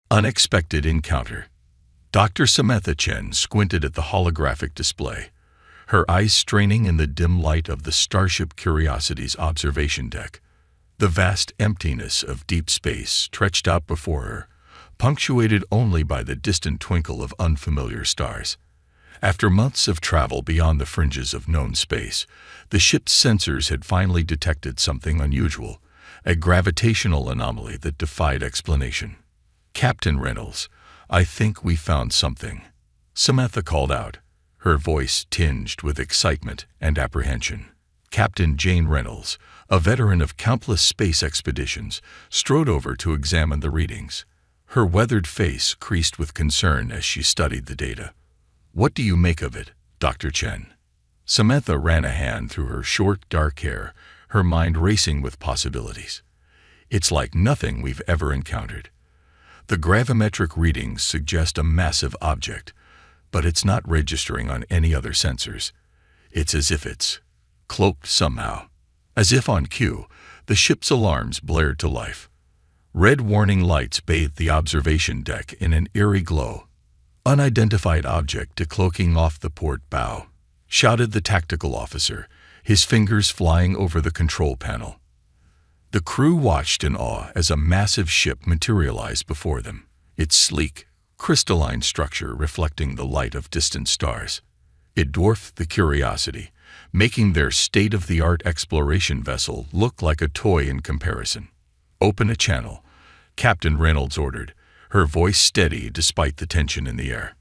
Unexpected encounter. Dr. Samantha Chen squinted at the holographic display, her eyes straining in the dim light of the Starship Curiosity's observation deck. The vast emptiness of deep space stretched out before her, punctuated only by the distant twinkle of unfamiliar stars. After months of travel beyond the fringes of known space, the ship's sensors had finally detected something unusual, a gravitational anomaly that defied explanation. "Captain Reynolds, I think we found something," Samantha called out, her voice tinged with excitement and apprehension. Captain Jane Reynolds, a veteran of countless space expeditions, strode over to examine the readings. Her weathered face creased with concern as she studied the data. "What do you make of it, Dr. Chen?" Samantha ran a hand through her short, dark hair, her mind racing with possibilities. "It's like nothing we've ever encountered. The gravimetric readings suggest a massive object, but it's not registering on any other sensors. It's as if it's cloaked somehow." As if on cue, the ship's alarms blared to life. Red warning lights bathed the observation deck in an eerie glow. "Unidentified object decloaking off the port bow," shouted the tactical officer, his fingers flying over the control panel. The crew watched in awe as a massive ship materialized before them, its sleek, crystalline structure reflecting the light of distant stars. It dwarfed the Curiosity, making their state-of-the-art exploration vessel look like a toy in comparison. "Open a channel," Captain Reynolds ordered, her voice steady despite the tension in the air.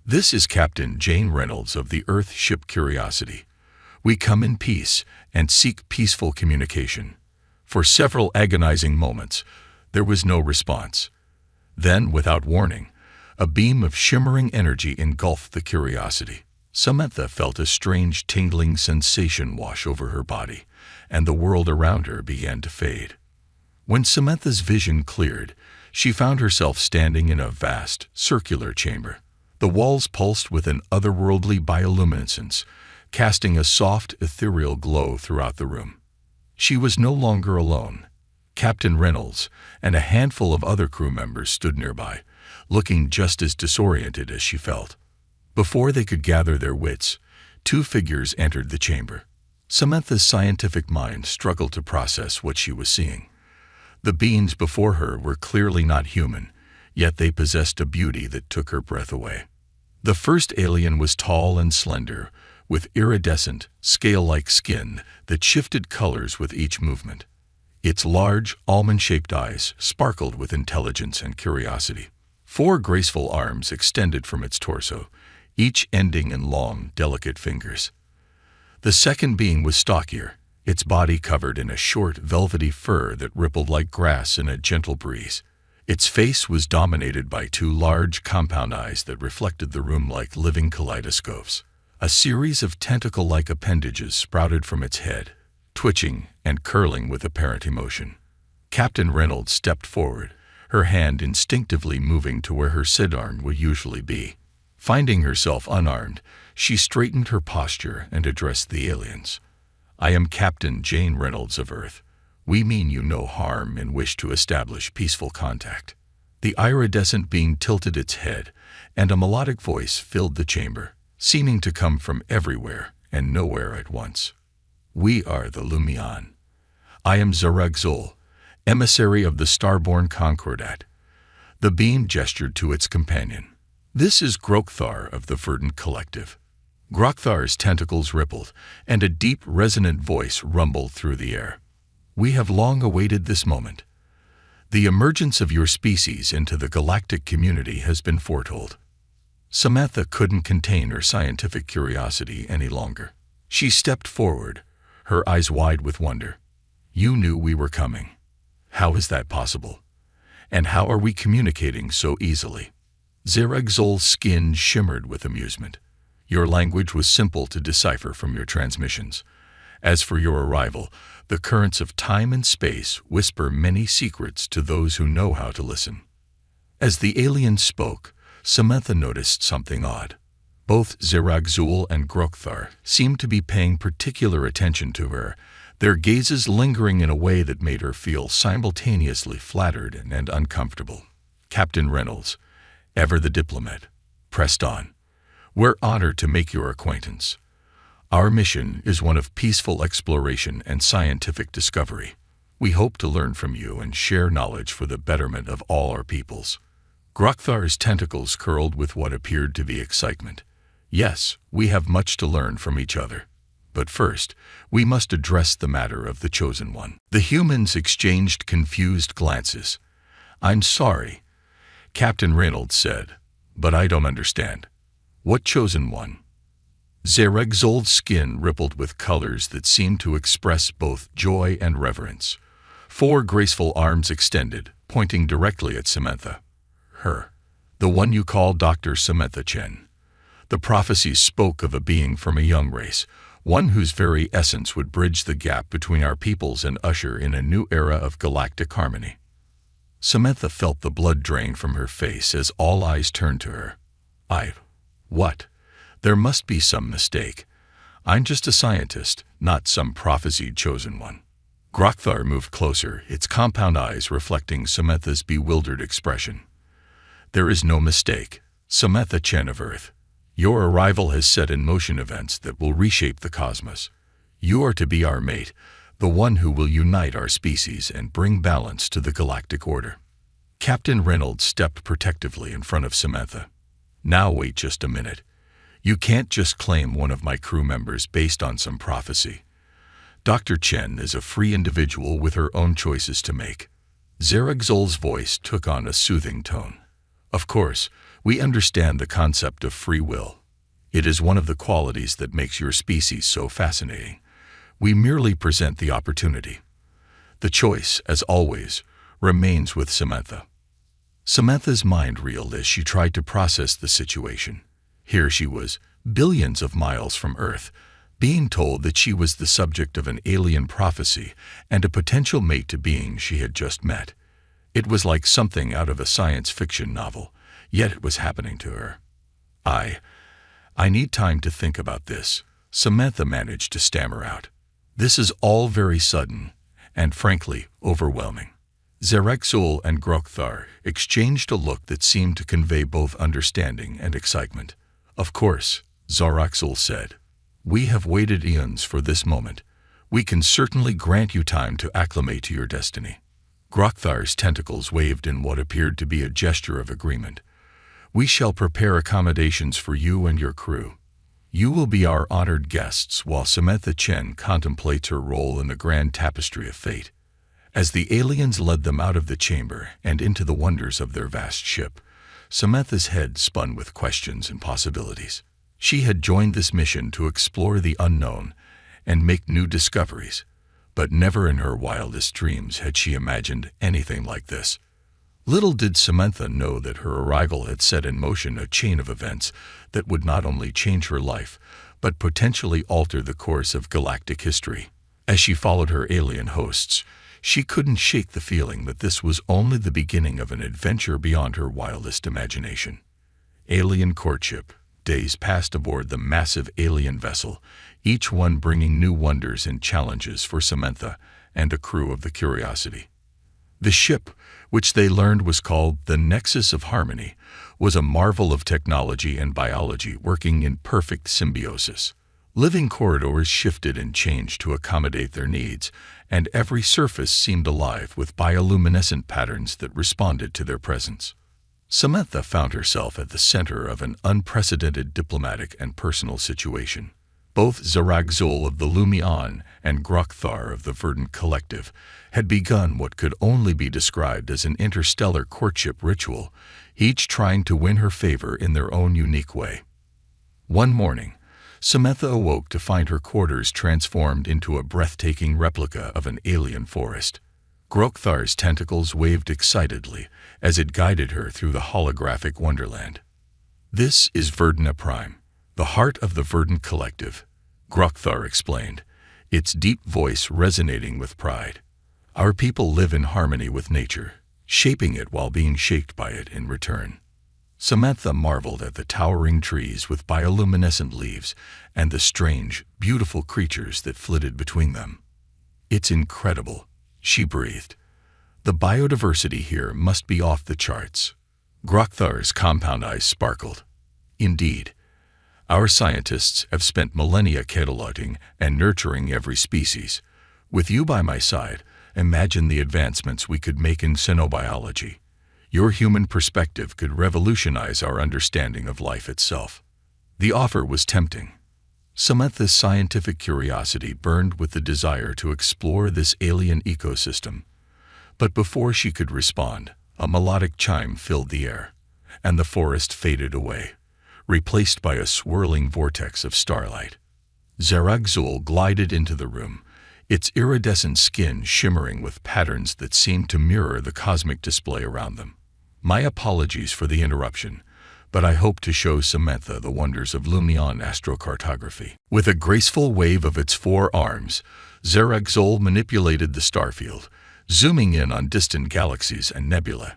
"This is Captain Jane Reynolds of the Earth ship Curiosity. We come in peace and seek peaceful communication." For several agonizing moments, there was no response. Then, without warning, a beam of shimmering energy engulfed the Curiosity. Samantha felt a strange tingling sensation wash over her body, and the world around her began to fade. When Samantha's vision cleared, she found herself standing in a vast, circular chamber. The walls pulsed with an otherworldly bioluminescence, casting a soft, ethereal glow throughout the room. She was no longer alone. Captain Reynolds and a handful of other crew members stood nearby, looking just as disoriented as she felt. Before they could gather their wits, two figures entered the chamber. Samantha's scientific mind struggled to process what she was seeing. The beings before her were clearly not human, yet they possessed a beauty that took her breath away. The first alien was tall and slender, with iridescent, scale-like skin that shifted colors with each movement. Its large, almond-shaped eyes sparkled with intelligence and curiosity. 4 graceful arms extended from its torso, each ending in long, delicate fingers. The second being was stockier, its body covered in a short, velvety fur that rippled like grass in a gentle breeze. Its face was dominated by 2 large, compound eyes that reflected the room like living kaleidoscopes. A series of tentacle-like appendages sprouted from its head, twitching and curling with apparent emotion. Captain Reynolds stepped forward, her hand instinctively moving to where her sidearm would usually be. Finding herself unarmed, she straightened her posture and addressed the aliens. "I am Captain Jane Reynolds of Earth. We mean you no harm and wish to establish peaceful contact." The iridescent being tilted its head, and a melodic voice filled the chamber, seeming to come from everywhere and nowhere at once. "We are the Lumion. I am Zeragzul, emissary of the Starborn Concordat." The being gestured to its companion. "This is Grokthar of the Verdant Collective." Grokthar's tentacles rippled, and a deep, resonant voice rumbled through the air. "We have long awaited this moment. The emergence of your species into the galactic community has been foretold." Samantha couldn't contain her scientific curiosity any longer. She stepped forward, her eyes wide with wonder. "You knew we were coming. How is that possible? And how are we communicating so easily?" Zeragzul's skin shimmered with amusement. "Your language was simple to decipher from your transmissions. As for your arrival, the currents of time and space whisper many secrets to those who know how to listen." As the alien spoke, Samantha noticed something odd. Both Zeragzul and Grokthar seemed to be paying particular attention to her, their gazes lingering in a way that made her feel simultaneously flattered and uncomfortable. Captain Reynolds, ever the diplomat, pressed on. "We're honored to make your acquaintance. Our mission is one of peaceful exploration and scientific discovery. We hope to learn from you and share knowledge for the betterment of all our peoples." Grokthar's tentacles curled with what appeared to be excitement. "Yes, we have much to learn from each other. But first, we must address the matter of the Chosen One." The humans exchanged confused glances. "I'm sorry," Captain Reynolds said, "but I don't understand. What Chosen One?" Zeregzol's skin rippled with colors that seemed to express both joy and reverence. 4 graceful arms extended, pointing directly at Samantha. "Her. The one you call Dr. Samantha Chen. The prophecies spoke of a being from a young race, one whose very essence would bridge the gap between our peoples and usher in a new era of galactic harmony." Samantha felt the blood drain from her face as all eyes turned to her. What? There must be some mistake. I'm just a scientist, not some prophesied chosen one." Grokthar moved closer, its compound eyes reflecting Samantha's bewildered expression. "There is no mistake, Samantha Chen of Earth. Your arrival has set in motion events that will reshape the cosmos. You are to be our mate, the one who will unite our species and bring balance to the galactic order." Captain Reynolds stepped protectively in front of Samantha. "Now wait just a minute. You can't just claim one of my crew members based on some prophecy. Dr. Chen is a free individual with her own choices to make." Zeregzol's voice took on a soothing tone. "Of course, we understand the concept of free will. It is one of the qualities that makes your species so fascinating. We merely present the opportunity. The choice, as always, remains with Samantha." Samantha's mind reeled as she tried to process the situation. Here she was, billions of miles from Earth, being told that she was the subject of an alien prophecy and a potential mate to beings she had just met. It was like something out of a science fiction novel, yet it was happening to her. I need time to think about this," Samantha managed to stammer out. "This is all very sudden and, frankly, overwhelming." Zeregzol and Grokthar exchanged a look that seemed to convey both understanding and excitement. "Of course," Zeregzol said. "We have waited eons for this moment. We can certainly grant you time to acclimate to your destiny." Grokthar's tentacles waved in what appeared to be a gesture of agreement. "We shall prepare accommodations for you and your crew. You will be our honored guests while Samantha Chen contemplates her role in the grand tapestry of fate." As the aliens led them out of the chamber and into the wonders of their vast ship, Samantha's head spun with questions and possibilities. She had joined this mission to explore the unknown and make new discoveries, but never in her wildest dreams had she imagined anything like this. Little did Samantha know that her arrival had set in motion a chain of events that would not only change her life, but potentially alter the course of galactic history. As she followed her alien hosts, she couldn't shake the feeling that this was only the beginning of an adventure beyond her wildest imagination. Alien courtship, days passed aboard the massive alien vessel, each one bringing new wonders and challenges for Samantha and a crew of the Curiosity. The ship, which they learned was called the Nexus of Harmony, was a marvel of technology and biology working in perfect symbiosis. Living corridors shifted and changed to accommodate their needs, and every surface seemed alive with bioluminescent patterns that responded to their presence. Samantha found herself at the center of an unprecedented diplomatic and personal situation. Both Zeregzol of the Lumion and Grokthar of the Verdant Collective had begun what could only be described as an interstellar courtship ritual, each trying to win her favor in their own unique way. One morning, Samantha awoke to find her quarters transformed into a breathtaking replica of an alien forest. Grokthar's tentacles waved excitedly as it guided her through the holographic wonderland. "This is Verdana Prime, the heart of the Verdant Collective," Grokthar explained, its deep voice resonating with pride. "Our people live in harmony with nature, shaping it while being shaped by it in return." Samantha marveled at the towering trees with bioluminescent leaves and the strange, beautiful creatures that flitted between them. "It's incredible," she breathed. "The biodiversity here must be off the charts." Grokthar's compound eyes sparkled. Indeed, our scientists have spent millennia cataloging and nurturing every species. With you by my side, imagine the advancements we could make in xenobiology. Your human perspective could revolutionize our understanding of life itself. The offer was tempting. Samantha's scientific curiosity burned with the desire to explore this alien ecosystem. But before she could respond, a melodic chime filled the air, and the forest faded away, replaced by a swirling vortex of starlight. Zeragzul glided into the room, its iridescent skin shimmering with patterns that seemed to mirror the cosmic display around them. My apologies for the interruption, but I hope to show Samantha the wonders of Lumion astrocartography. With a graceful wave of its 4 arms, Zeragzul manipulated the starfield, zooming in on distant galaxies and nebulae.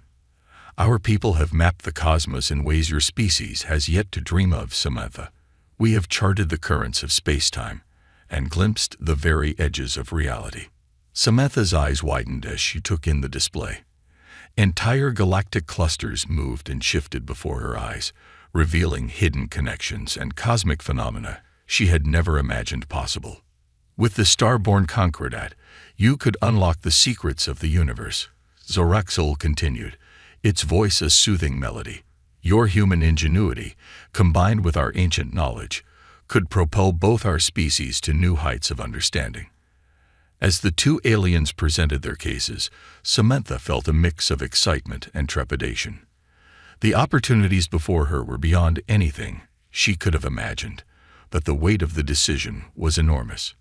Our people have mapped the cosmos in ways your species has yet to dream of, Samantha. We have charted the currents of space-time and glimpsed the very edges of reality. Samantha's eyes widened as she took in the display. Entire galactic clusters moved and shifted before her eyes, revealing hidden connections and cosmic phenomena she had never imagined possible. With the star-born Concordat, you could unlock the secrets of the universe, Zeragzul continued, its voice a soothing melody. Your human ingenuity, combined with our ancient knowledge, could propel both our species to new heights of understanding. As the 2 aliens presented their cases, Samantha felt a mix of excitement and trepidation. The opportunities before her were beyond anything she could have imagined, but the weight of the decision was enormous.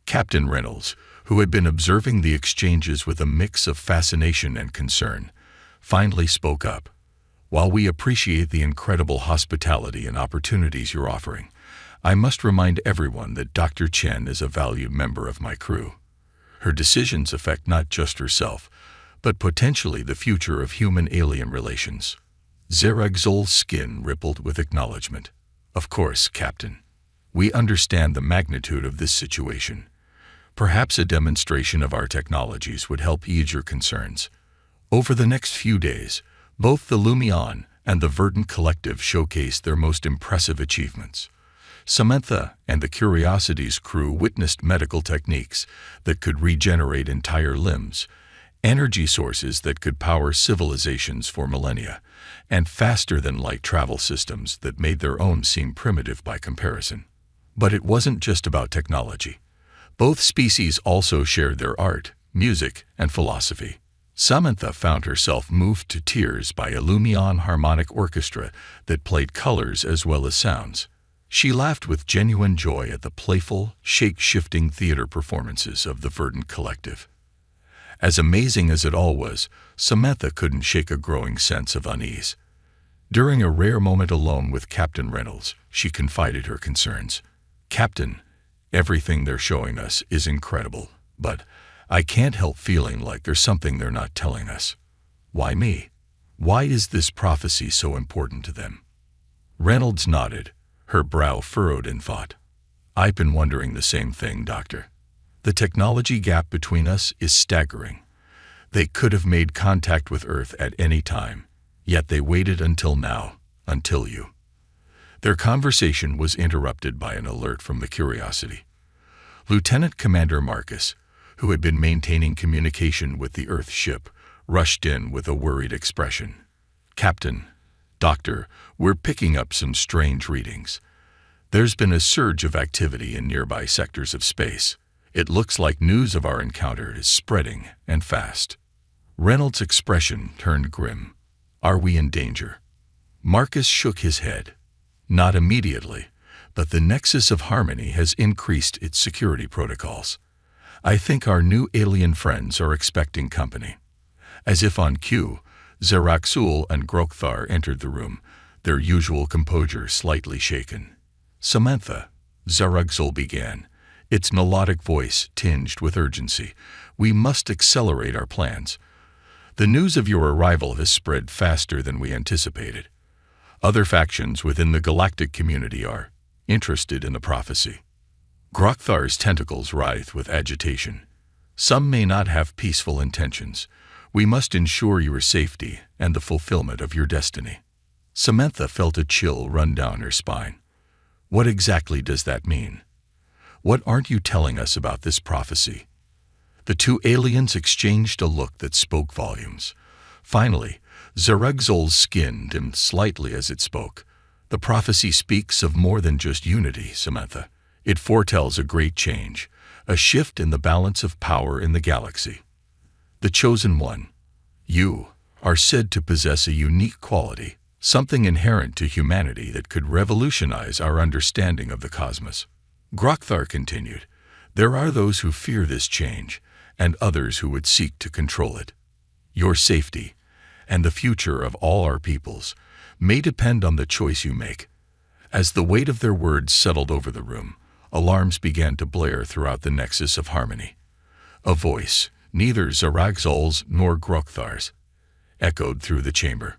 Captain Reynolds, who had been observing the exchanges with a mix of fascination and concern, finally spoke up. While we appreciate the incredible hospitality and opportunities you're offering, I must remind everyone that Dr. Chen is a valued member of my crew. Her decisions affect not just herself, but potentially the future of human-alien relations. Zeragzul's skin rippled with acknowledgement. Of course, Captain. We understand the magnitude of this situation. Perhaps a demonstration of our technologies would help ease your concerns. Over the next few days, both the Lumion and the Verdant Collective showcased their most impressive achievements. Samantha and the Curiosity's crew witnessed medical techniques that could regenerate entire limbs, energy sources that could power civilizations for millennia, and faster-than-light travel systems that made their own seem primitive by comparison. But it wasn't just about technology. Both species also shared their art, music, and philosophy. Samantha found herself moved to tears by a Lumion harmonic orchestra that played colors as well as sounds. She laughed with genuine joy at the playful, shape-shifting theater performances of the Verdant Collective. As amazing as it all was, Samantha couldn't shake a growing sense of unease. During a rare moment alone with Captain Reynolds, she confided her concerns. Captain, everything they're showing us is incredible, but I can't help feeling like there's something they're not telling us. Why me? Why is this prophecy so important to them? Reynolds nodded, her brow furrowed in thought. I've been wondering the same thing, Doctor. The technology gap between us is staggering. They could have made contact with Earth at any time, yet they waited until now, until you. Their conversation was interrupted by an alert from the Curiosity. Lieutenant Commander Marcus, who had been maintaining communication with the Earth ship, rushed in with a worried expression. Captain, Doctor, we're picking up some strange readings. There's been a surge of activity in nearby sectors of space. It looks like news of our encounter is spreading, and fast. Reynolds' expression turned grim. Are we in danger? Marcus shook his head. Not immediately, but the Nexus of Harmony has increased its security protocols. I think our new alien friends are expecting company. As if on cue, Zeragzul and Grokthar entered the room, their usual composure slightly shaken. Samantha, Zeragzul began, its melodic voice tinged with urgency. We must accelerate our plans. The news of your arrival has spread faster than we anticipated. Other factions within the galactic community are interested in the prophecy. Grokthar's tentacles writhed with agitation. Some may not have peaceful intentions. We must ensure your safety and the fulfillment of your destiny. Samantha felt a chill run down her spine. What exactly does that mean? What aren't you telling us about this prophecy? The two aliens exchanged a look that spoke volumes. Finally, Zerexol's skin dimmed slightly as it spoke. The prophecy speaks of more than just unity, Samantha. It foretells a great change, a shift in the balance of power in the galaxy. The Chosen One, you, are said to possess a unique quality, something inherent to humanity that could revolutionize our understanding of the cosmos. Grokthar continued, there are those who fear this change, and others who would seek to control it. Your safety, and the future of all our peoples, may depend on the choice you make. As the weight of their words settled over the room, alarms began to blare throughout the nexus of harmony. A voice, neither Zerexol's nor Grokthar's, echoed through the chamber.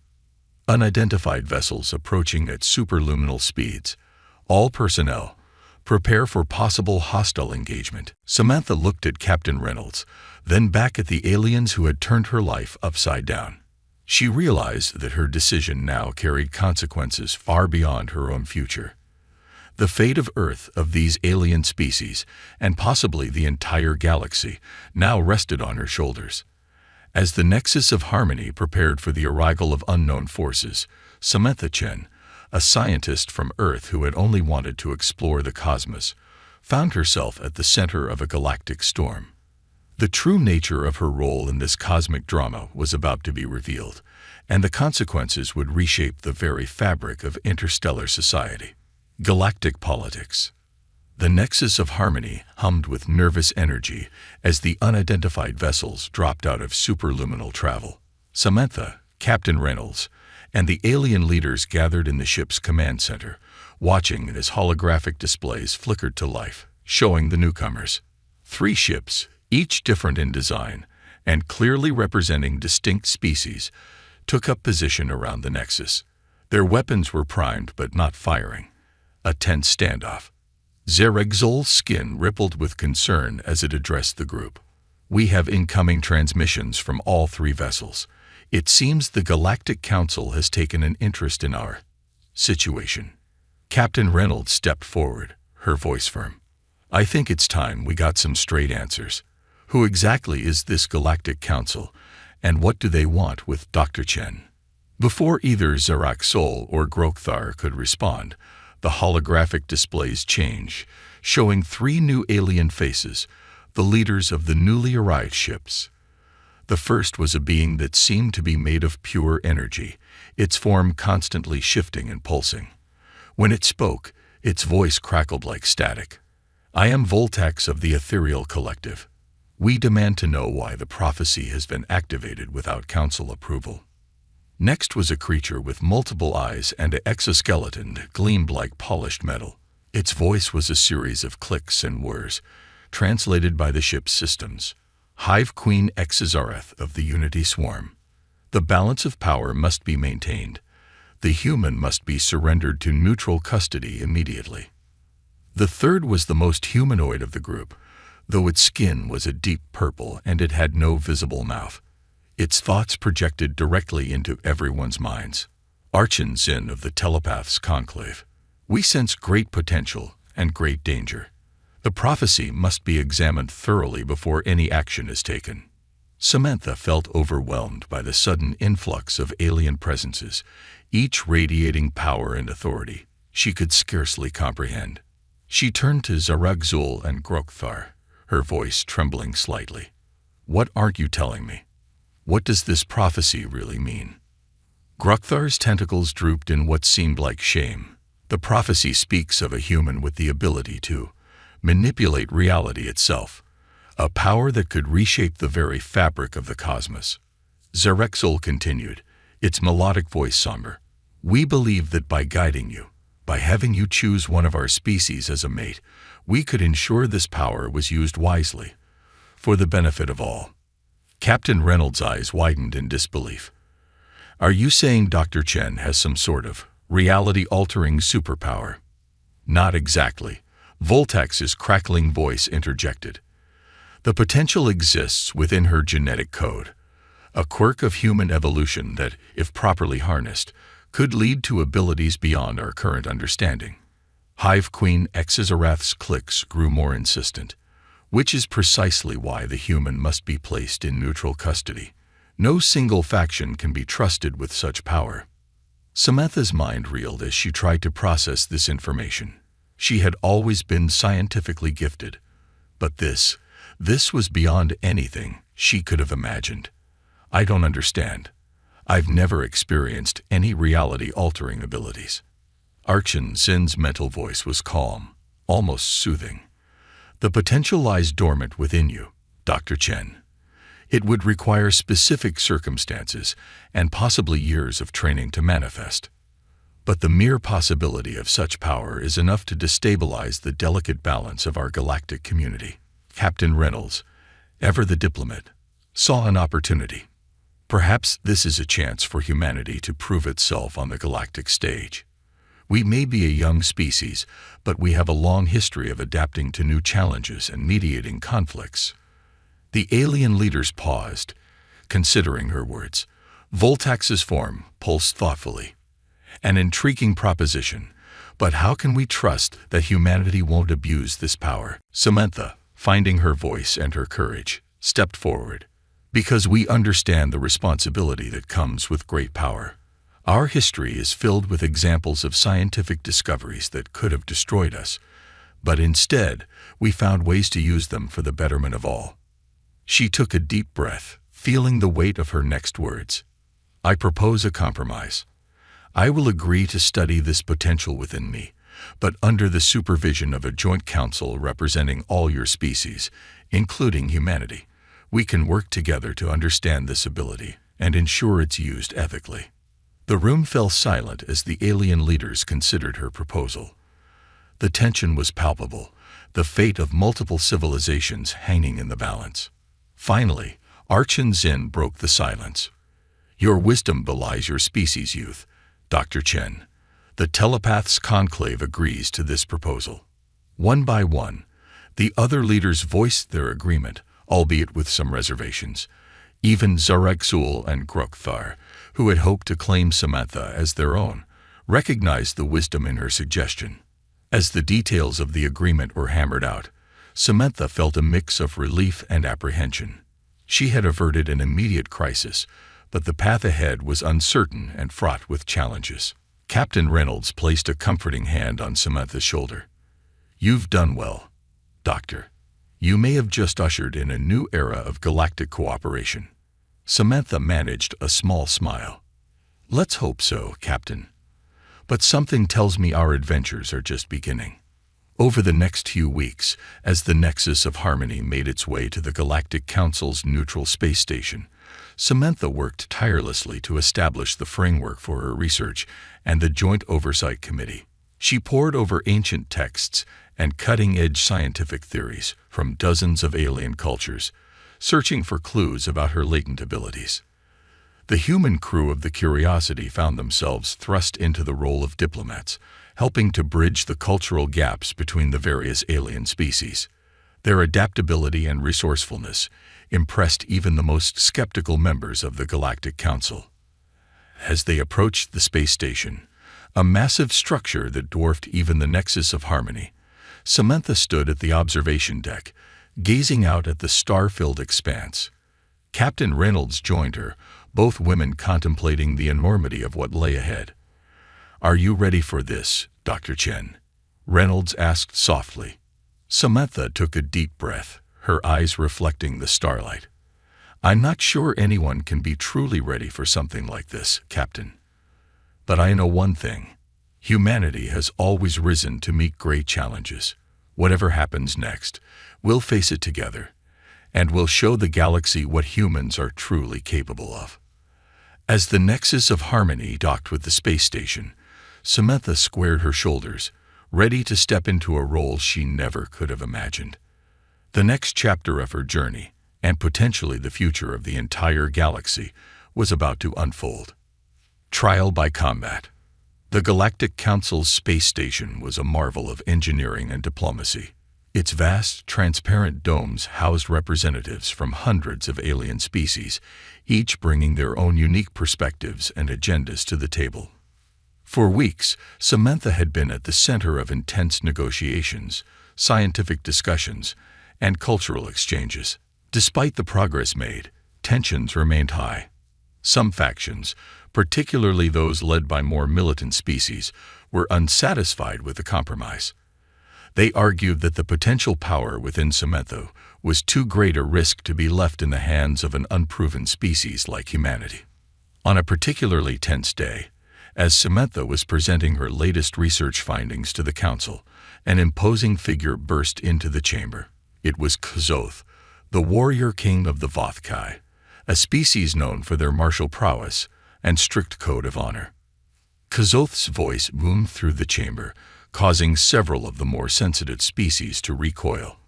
Unidentified vessels approaching at superluminal speeds. All personnel, prepare for possible hostile engagement. Samantha looked at Captain Reynolds, then back at the aliens who had turned her life upside down. She realized that her decision now carried consequences far beyond her own future. The fate of Earth, of these alien species, and possibly the entire galaxy, now rested on her shoulders. As the Nexus of Harmony prepared for the arrival of unknown forces, Samantha Chen, a scientist from Earth who had only wanted to explore the cosmos, found herself at the center of a galactic storm. The true nature of her role in this cosmic drama was about to be revealed, and the consequences would reshape the very fabric of interstellar society. Galactic politics. The Nexus of Harmony hummed with nervous energy as the unidentified vessels dropped out of superluminal travel. Samantha, Captain Reynolds, and the alien leaders gathered in the ship's command center, watching as holographic displays flickered to life, showing the newcomers. 3 ships, each different in design and clearly representing distinct species, took up position around the Nexus. Their weapons were primed but not firing. A tense standoff. Zerexol's skin rippled with concern as it addressed the group. We have incoming transmissions from all 3 vessels. It seems the Galactic Council has taken an interest in our situation. Captain Reynolds stepped forward, her voice firm. I think it's time we got some straight answers. Who exactly is this Galactic Council, and what do they want with Dr. Chen? Before either Zerexol or Grokthar could respond, the holographic displays changed, showing 3 new alien faces, the leaders of the newly arrived ships. The first was a being that seemed to be made of pure energy, its form constantly shifting and pulsing. When it spoke, its voice crackled like static. I am Voltax of the Ethereal Collective. We demand to know why the prophecy has been activated without council approval. Next was a creature with multiple eyes and an exoskeleton that gleamed like polished metal. Its voice was a series of clicks and whirs, translated by the ship's systems. Hive Queen Exazareth of the Unity Swarm. The balance of power must be maintained. The human must be surrendered to neutral custody immediately. The third was the most humanoid of the group, though its skin was a deep purple and it had no visible mouth. Its thoughts projected directly into everyone's minds. Archon Zin of the Telepath's Conclave. We sense great potential and great danger. The prophecy must be examined thoroughly before any action is taken. Samantha felt overwhelmed by the sudden influx of alien presences, each radiating power and authority she could scarcely comprehend. She turned to Zerexol and Grokthar, her voice trembling slightly. What aren't you telling me? What does this prophecy really mean? Grokthar's tentacles drooped in what seemed like shame. The prophecy speaks of a human with the ability to manipulate reality itself, a power that could reshape the very fabric of the cosmos. Zerexol continued, its melodic voice somber. We believe that by guiding you, by having you choose one of our species as a mate, we could ensure this power was used wisely, for the benefit of all. Captain Reynolds' eyes widened in disbelief. Are you saying Dr. Chen has some sort of reality-altering superpower? Not exactly. Voltax's crackling voice interjected. The potential exists within her genetic code, a quirk of human evolution that, if properly harnessed, could lead to abilities beyond our current understanding. Hive Queen Exazarath's clicks grew more insistent, which is precisely why the human must be placed in neutral custody. No single faction can be trusted with such power. Samantha's mind reeled as she tried to process this information. She had always been scientifically gifted, but this was beyond anything she could have imagined. I don't understand. I've never experienced any reality-altering abilities. Archon Zin's mental voice was calm, almost soothing. The potential lies dormant within you, Dr. Chen. It would require specific circumstances and possibly years of training to manifest. But the mere possibility of such power is enough to destabilize the delicate balance of our galactic community. Captain Reynolds, ever the diplomat, saw an opportunity. Perhaps this is a chance for humanity to prove itself on the galactic stage. We may be a young species, but we have a long history of adapting to new challenges and mediating conflicts. The alien leaders paused, considering her words. Voltax's form pulsed thoughtfully. An intriguing proposition, but how can we trust that humanity won't abuse this power? Samantha, finding her voice and her courage, stepped forward. Because we understand the responsibility that comes with great power. Our history is filled with examples of scientific discoveries that could have destroyed us, but instead, we found ways to use them for the betterment of all. She took a deep breath, feeling the weight of her next words. I propose a compromise. I will agree to study this potential within me, but under the supervision of a joint council representing all your species, including humanity. We can work together to understand this ability and ensure it's used ethically. The room fell silent as the alien leaders considered her proposal. The tension was palpable, the fate of multiple civilizations hanging in the balance. Finally, Archon Zin broke the silence. Your wisdom belies your species' youth, Dr. Chen. The telepath's conclave agrees to this proposal. One by one, the other leaders voiced their agreement, albeit with some reservations. Even Zaregsul and Grokthar, who had hoped to claim Samantha as their own, recognized the wisdom in her suggestion. As the details of the agreement were hammered out, Samantha felt a mix of relief and apprehension. She had averted an immediate crisis, but the path ahead was uncertain and fraught with challenges. Captain Reynolds placed a comforting hand on Samantha's shoulder. You've done well, Doctor. You may have just ushered in a new era of galactic cooperation. Samantha managed a small smile. Let's hope so, Captain. But something tells me our adventures are just beginning. Over the next few weeks, as the Nexus of Harmony made its way to the Galactic Council's neutral space station, Samantha worked tirelessly to establish the framework for her research and the Joint Oversight Committee. She pored over ancient texts and cutting-edge scientific theories from dozens of alien cultures, searching for clues about her latent abilities. The human crew of the Curiosity found themselves thrust into the role of diplomats, helping to bridge the cultural gaps between the various alien species. Their adaptability and resourcefulness impressed even the most skeptical members of the Galactic Council. As they approached the space station, a massive structure that dwarfed even the Nexus of Harmony, Samantha stood at the observation deck, gazing out at the star-filled expanse. Captain Reynolds joined her, both women contemplating the enormity of what lay ahead. Are you ready for this, Dr. Chen? Reynolds asked softly. Samantha took a deep breath, her eyes reflecting the starlight. I'm not sure anyone can be truly ready for something like this, Captain. But I know one thing. Humanity has always risen to meet great challenges. Whatever happens next, we'll face it together, and we'll show the galaxy what humans are truly capable of. As the Nexus of Harmony docked with the space station, Samantha squared her shoulders, ready to step into a role she never could have imagined. The next chapter of her journey, and potentially the future of the entire galaxy, was about to unfold. Trial by combat. The Galactic Council's space station was a marvel of engineering and diplomacy. Its vast, transparent domes housed representatives from hundreds of alien species, each bringing their own unique perspectives and agendas to the table. For weeks, Samantha had been at the center of intense negotiations, scientific discussions, and cultural exchanges. Despite the progress made, tensions remained high. Some factions, particularly those led by more militant species, were unsatisfied with the compromise. They argued that the potential power within Samantha was too great a risk to be left in the hands of an unproven species like humanity. On a particularly tense day, as Samantha was presenting her latest research findings to the council, an imposing figure burst into the chamber. It was K'Zoth, the warrior king of the Vothkai, a species known for their martial prowess and strict code of honor. K'Zoth's voice boomed through the chamber, causing several of the more sensitive species to recoil.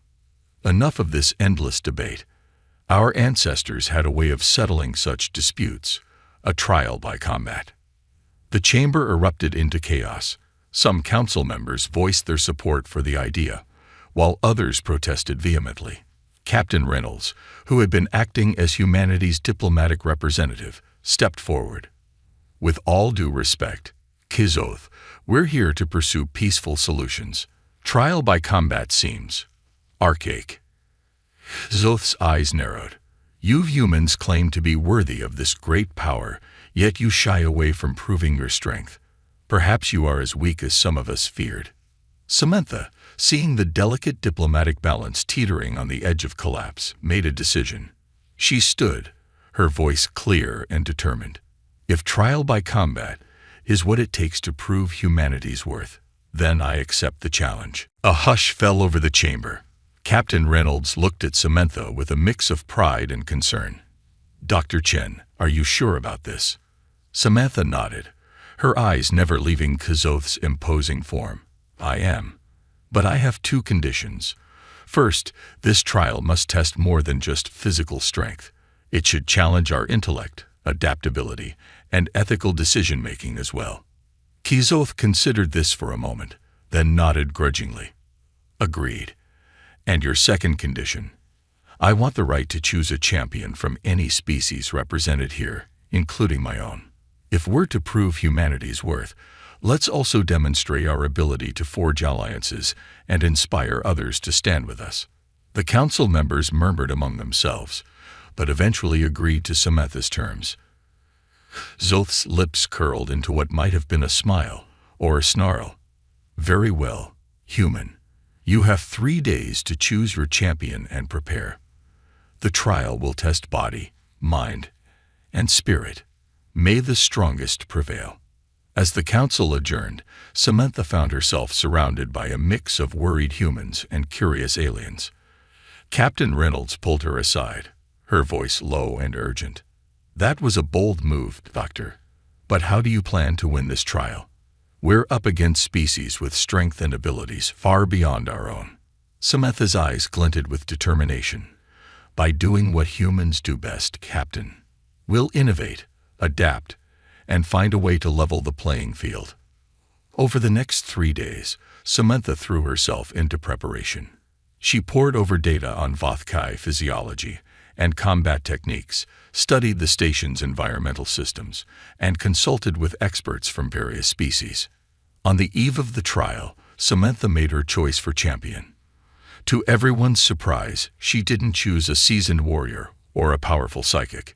Enough of this endless debate. Our ancestors had a way of settling such disputes, a trial by combat. The chamber erupted into chaos. Some council members voiced their support for the idea, while others protested vehemently. Captain Reynolds, who had been acting as humanity's diplomatic representative, stepped forward. With all due respect, K'Zoth, we're here to pursue peaceful solutions. Trial by combat seems archaic. K'Zoth's eyes narrowed. You humans claim to be worthy of this great power, yet you shy away from proving your strength. Perhaps you are as weak as some of us feared. Samantha, seeing the delicate diplomatic balance teetering on the edge of collapse, made a decision. She stood, her voice clear and determined. If trial by combat is what it takes to prove humanity's worth, then I accept the challenge. A hush fell over the chamber. Captain Reynolds looked at Samantha with a mix of pride and concern. Dr. Chen, are you sure about this? Samantha nodded, her eyes never leaving K'Zoth's imposing form. I am. But I have two conditions. First, this trial must test more than just physical strength. It should challenge our intellect, adaptability, and ethical decision-making as well. K'Zoth considered this for a moment, then nodded grudgingly. Agreed. And your second condition? I want the right to choose a champion from any species represented here, including my own. If we're to prove humanity's worth, let's also demonstrate our ability to forge alliances and inspire others to stand with us. The council members murmured among themselves, but eventually agreed to Samantha's terms. Zoth's lips curled into what might have been a smile or a snarl. Very well, human. You have 3 days to choose your champion and prepare. The trial will test body, mind, and spirit. May the strongest prevail. As the council adjourned, Samantha found herself surrounded by a mix of worried humans and curious aliens. Captain Reynolds pulled her aside, her voice low and urgent. That was a bold move, Doctor. But how do you plan to win this trial? We're up against species with strength and abilities far beyond our own. Samantha's eyes glinted with determination. By doing what humans do best, Captain. We'll innovate, adapt, and find a way to level the playing field. Over the next 3 days, Samantha threw herself into preparation. She pored over data on Vothkai physiology and combat techniques, studied the station's environmental systems, and consulted with experts from various species. On the eve of the trial, Samantha made her choice for champion. To everyone's surprise, she didn't choose a seasoned warrior or a powerful psychic.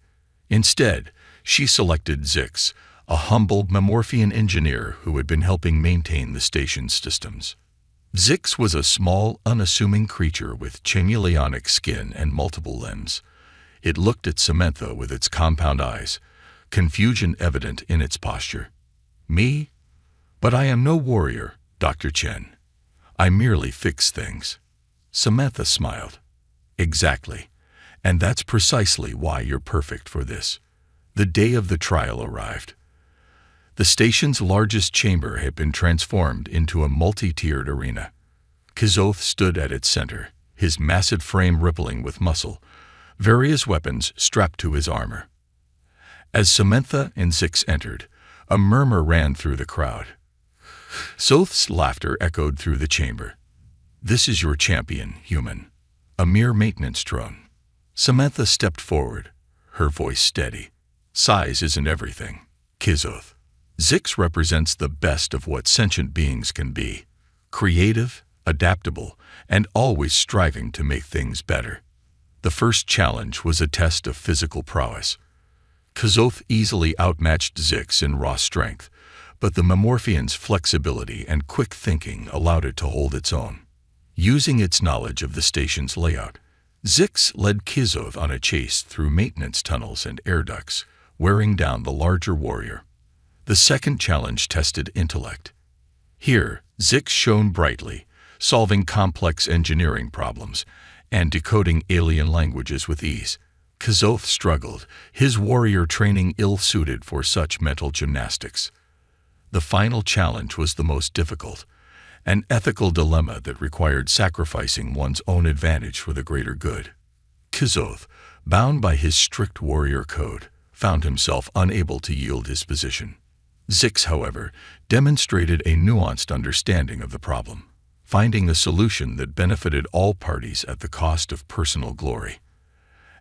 Instead, she selected Zix, a humble Memorphian engineer who had been helping maintain the station's systems. Zix was a small, unassuming creature with chameleonic skin and multiple limbs. It looked at Samantha with its compound eyes, confusion evident in its posture. Me? But I am no warrior, Dr. Chen. I merely fix things. Samantha smiled. Exactly. And that's precisely why you're perfect for this. The day of the trial arrived. The station's largest chamber had been transformed into a multi-tiered arena. K'Zoth stood at its center, his massive frame rippling with muscle, various weapons strapped to his armor. As Samantha and Zix entered, a murmur ran through the crowd. Zoth's laughter echoed through the chamber. This is your champion, human. A mere maintenance drone. Samantha stepped forward, her voice steady. Size isn't everything. Kizoth. Zix represents the best of what sentient beings can be. Creative, adaptable, and always striving to make things better. The first challenge was a test of physical prowess. Kizoth easily outmatched Zix in raw strength, but the Memorphian's flexibility and quick thinking allowed it to hold its own. Using its knowledge of the station's layout, Zix led Kizoth on a chase through maintenance tunnels and air ducts, wearing down the larger warrior. The second challenge tested intellect. Here, Zix shone brightly, solving complex engineering problems and decoding alien languages with ease. Kizoth struggled, his warrior training ill-suited for such mental gymnastics. The final challenge was the most difficult, an ethical dilemma that required sacrificing one's own advantage for the greater good. Kizoth, bound by his strict warrior code, found himself unable to yield his position. Zix, however, demonstrated a nuanced understanding of the problem, finding a solution that benefited all parties at the cost of personal glory.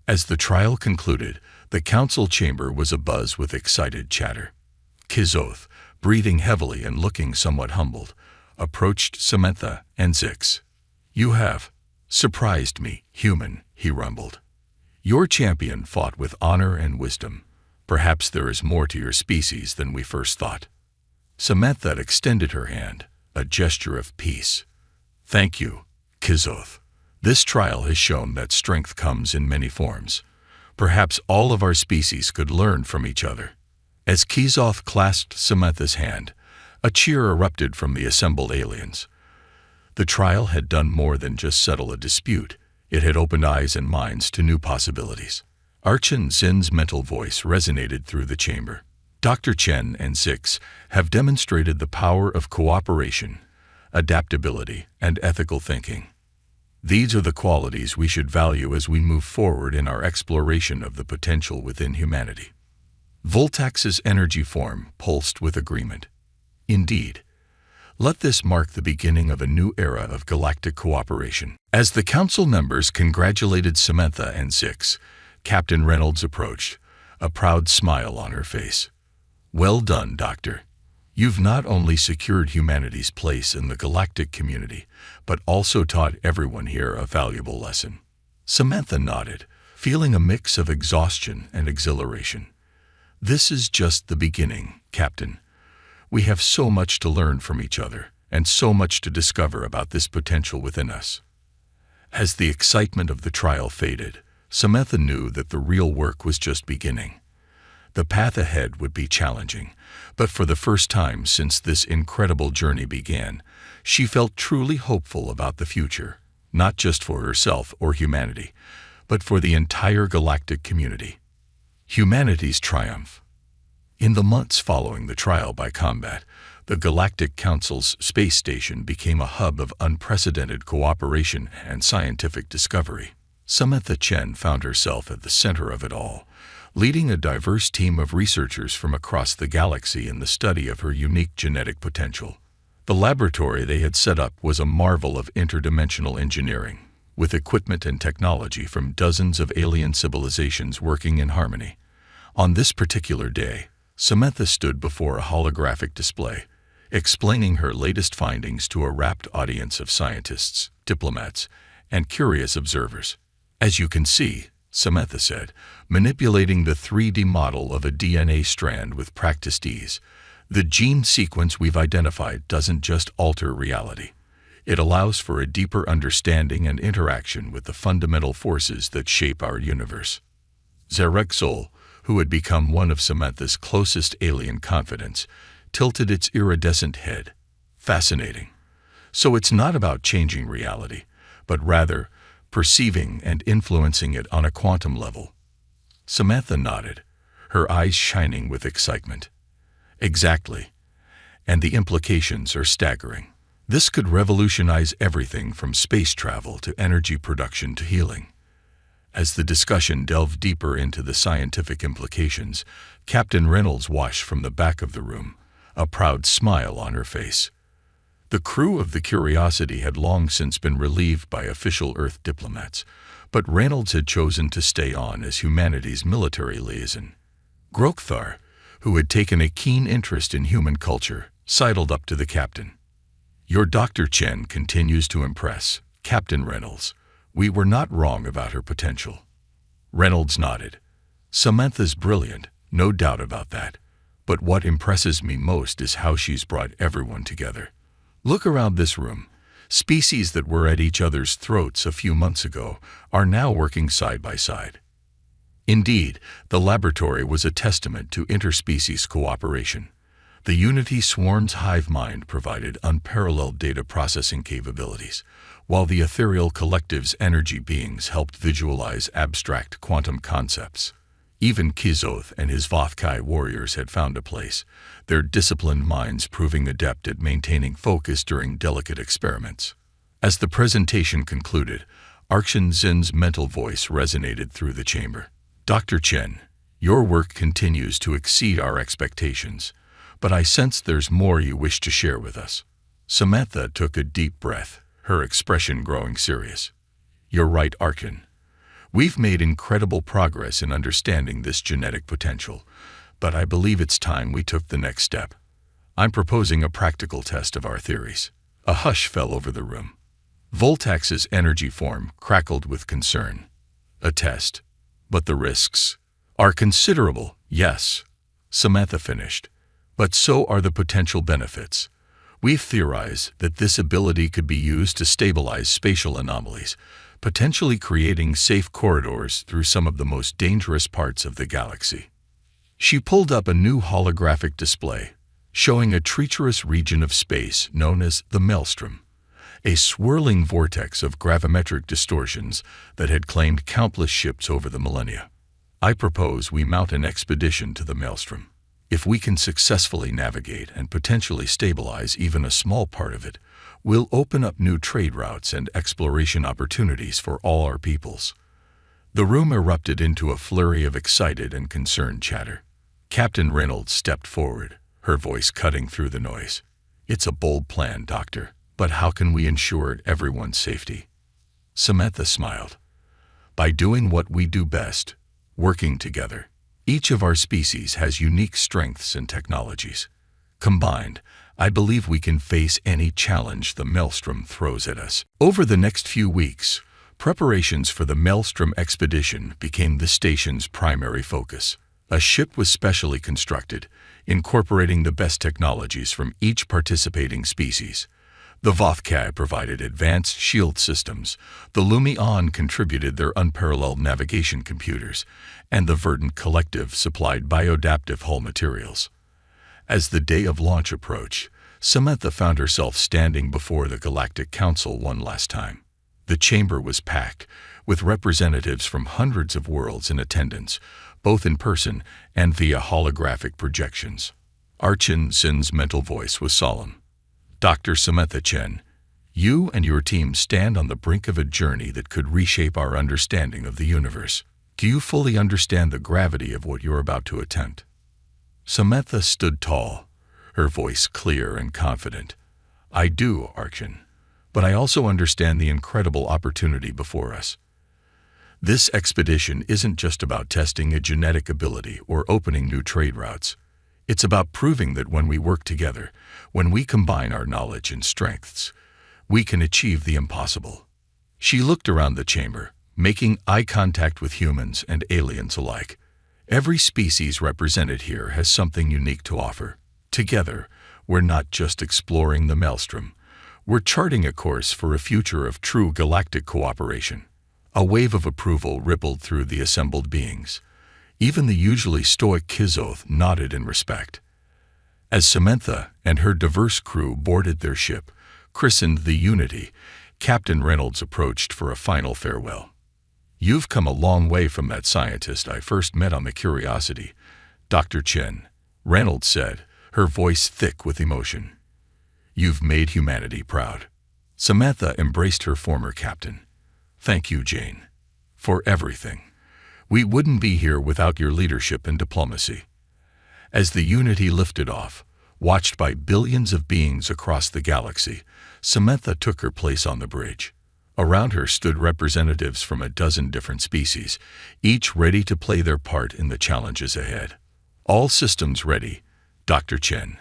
As the trial concluded, the council chamber was abuzz with excited chatter. Kizoth, breathing heavily and looking somewhat humbled, approached Samantha and Zix. "You have surprised me, human," he rumbled. "Your champion fought with honor and wisdom. Perhaps there is more to your species than we first thought." Samantha extended her hand, a gesture of peace. "Thank you, Kizoth. This trial has shown that strength comes in many forms. Perhaps all of our species could learn from each other." As Kizoth clasped Samantha's hand, a cheer erupted from the assembled aliens. The trial had done more than just settle a dispute. It had opened eyes and minds to new possibilities. Archon Zin's mental voice resonated through the chamber. Dr. Chen and Zix have demonstrated the power of cooperation, adaptability, and ethical thinking. These are the qualities we should value as we move forward in our exploration of the potential within humanity. Voltax's energy form pulsed with agreement. Indeed, let this mark the beginning of a new era of galactic cooperation. As the council members congratulated Samantha and Zix, Captain Reynolds approached, a proud smile on her face. "Well done, Doctor. You've not only secured humanity's place in the galactic community, but also taught everyone here a valuable lesson." Samantha nodded, feeling a mix of exhaustion and exhilaration. "This is just the beginning, Captain. We have so much to learn from each other, and so much to discover about this potential within us." As the excitement of the trial faded, Samantha knew that the real work was just beginning. The path ahead would be challenging, but for the first time since this incredible journey began, she felt truly hopeful about the future, not just for herself or humanity, but for the entire galactic community. Humanity's triumph. In the months following the trial by combat, the Galactic Council's space station became a hub of unprecedented cooperation and scientific discovery. Samantha Chen found herself at the center of it all, leading a diverse team of researchers from across the galaxy in the study of her unique genetic potential. The laboratory they had set up was a marvel of interdimensional engineering, with equipment and technology from dozens of alien civilizations working in harmony. On this particular day, Samantha stood before a holographic display, explaining her latest findings to a rapt audience of scientists, diplomats, and curious observers. "As you can see," Samantha said, manipulating the 3D model of a DNA strand with practiced ease, "the gene sequence we've identified doesn't just alter reality. It allows for a deeper understanding and interaction with the fundamental forces that shape our universe." Zerexol, who had become one of Samantha's closest alien confidants, tilted its iridescent head. "Fascinating. So it's not about changing reality, but rather perceiving and influencing it on a quantum level." Samantha nodded, her eyes shining with excitement. "Exactly. And the implications are staggering. This could revolutionize everything from space travel to energy production to healing." As the discussion delved deeper into the scientific implications, Captain Reynolds watched from the back of the room, a proud smile on her face. The crew of the Curiosity had long since been relieved by official Earth diplomats, but Reynolds had chosen to stay on as humanity's military liaison. Grokthar, who had taken a keen interest in human culture, sidled up to the captain. "Your Dr. Chen continues to impress, Captain Reynolds. We were not wrong about her potential." Reynolds nodded. "Samantha's brilliant, no doubt about that. But what impresses me most is how she's brought everyone together. Look around this room. Species that were at each other's throats a few months ago are now working side by side." Indeed, the laboratory was a testament to interspecies cooperation. The Unity Swarm's hive mind provided unparalleled data processing capabilities, while the ethereal collective's energy beings helped visualize abstract quantum concepts. Even Kizoth and his Vothkai warriors had found a place, their disciplined minds proving adept at maintaining focus during delicate experiments. As the presentation concluded, Arkshan Zin's mental voice resonated through the chamber. "Dr. Chen, your work continues to exceed our expectations, but I sense there's more you wish to share with us." Samantha took a deep breath, her expression growing serious. "You're right, Arkshan. We've made incredible progress in understanding this genetic potential, but I believe it's time we took the next step. I'm proposing a practical test of our theories." A hush fell over the room. Voltax's energy form crackled with concern. "A test? But the risks are considerable." "Yes," Samantha finished, "but so are the potential benefits. We've theorized that this ability could be used to stabilize spatial anomalies, potentially creating safe corridors through some of the most dangerous parts of the galaxy." She pulled up a new holographic display, showing a treacherous region of space known as the Maelstrom, a swirling vortex of gravimetric distortions that had claimed countless ships over the millennia. "I propose we mount an expedition to the Maelstrom. If we can successfully navigate and potentially stabilize even a small part of it, we'll open up new trade routes and exploration opportunities for all our peoples." The room erupted into a flurry of excited and concerned chatter. Captain Reynolds stepped forward, her voice cutting through the noise. "It's a bold plan, Doctor, but how can we ensure everyone's safety?" Samantha smiled. "By doing what we do best, working together. Each of our species has unique strengths and technologies. Combined, I believe we can face any challenge the Maelstrom throws at us." Over the next few weeks, preparations for the Maelstrom expedition became the station's primary focus. A ship was specially constructed, incorporating the best technologies from each participating species. The Vothkai provided advanced shield systems, the Lumion contributed their unparalleled navigation computers, and the Verdant Collective supplied biodaptive hull materials. As the day of launch approached, Samantha found herself standing before the Galactic Council one last time. The chamber was packed, with representatives from hundreds of worlds in attendance, both in person and via holographic projections. Arkshan Zin's mental voice was solemn. "Dr. Samantha Chen, you and your team stand on the brink of a journey that could reshape our understanding of the universe. Do you fully understand the gravity of what you're about to attempt?" Samantha stood tall, her voice clear and confident. "I do, Arkshan, but I also understand the incredible opportunity before us. This expedition isn't just about testing a genetic ability or opening new trade routes. It's about proving that when we work together, when we combine our knowledge and strengths, we can achieve the impossible." She looked around the chamber, making eye contact with humans and aliens alike. Every species represented here has something unique to offer. Together, we're not just exploring the Maelstrom. We're charting a course for a future of true galactic cooperation. A wave of approval rippled through the assembled beings. Even the usually stoic Kizoth nodded in respect. As Samantha and her diverse crew boarded their ship, christened the Unity, Captain Reynolds approached for a final farewell. "You've come a long way from that scientist I first met on the Curiosity, Dr. Chen," Reynolds said, her voice thick with emotion. "You've made humanity proud." Samantha embraced her former captain. "Thank you, Jane, for everything. We wouldn't be here without your leadership and diplomacy." As the Unity lifted off, Watched by billions of beings across the galaxy, Samantha took her place on the bridge. Around her stood representatives from a dozen different species, each ready to play their part in the challenges ahead. All systems ready, Dr. Chen.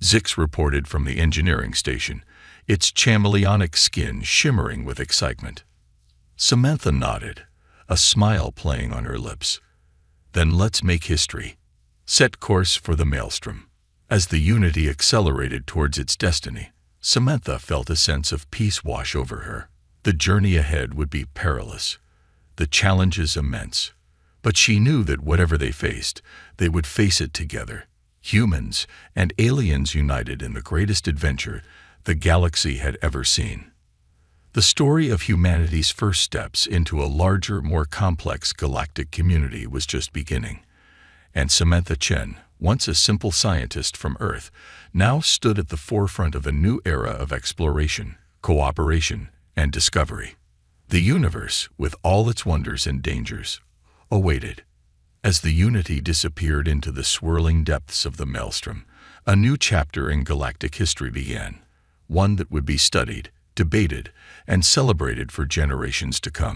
Zix reported from the engineering station, its chameleonic skin shimmering with excitement. Samantha nodded, a smile playing on her lips. Then let's make history. Set course for the maelstrom. As the Unity accelerated towards its destiny, Samantha felt a sense of peace wash over her. The journey ahead would be perilous, the challenges immense, but she knew that whatever they faced, they would face it together. Humans and aliens united in the greatest adventure the galaxy had ever seen. The story of humanity's first steps into a larger, more complex galactic community was just beginning, and Samantha Chen, once a simple scientist from Earth, now stood at the forefront of a new era of exploration, cooperation, and discovery. The universe, with all its wonders and dangers, awaited. As the Unity disappeared into the swirling depths of the maelstrom, a new chapter in galactic history began, one that would be studied, debated, and celebrated for generations to come.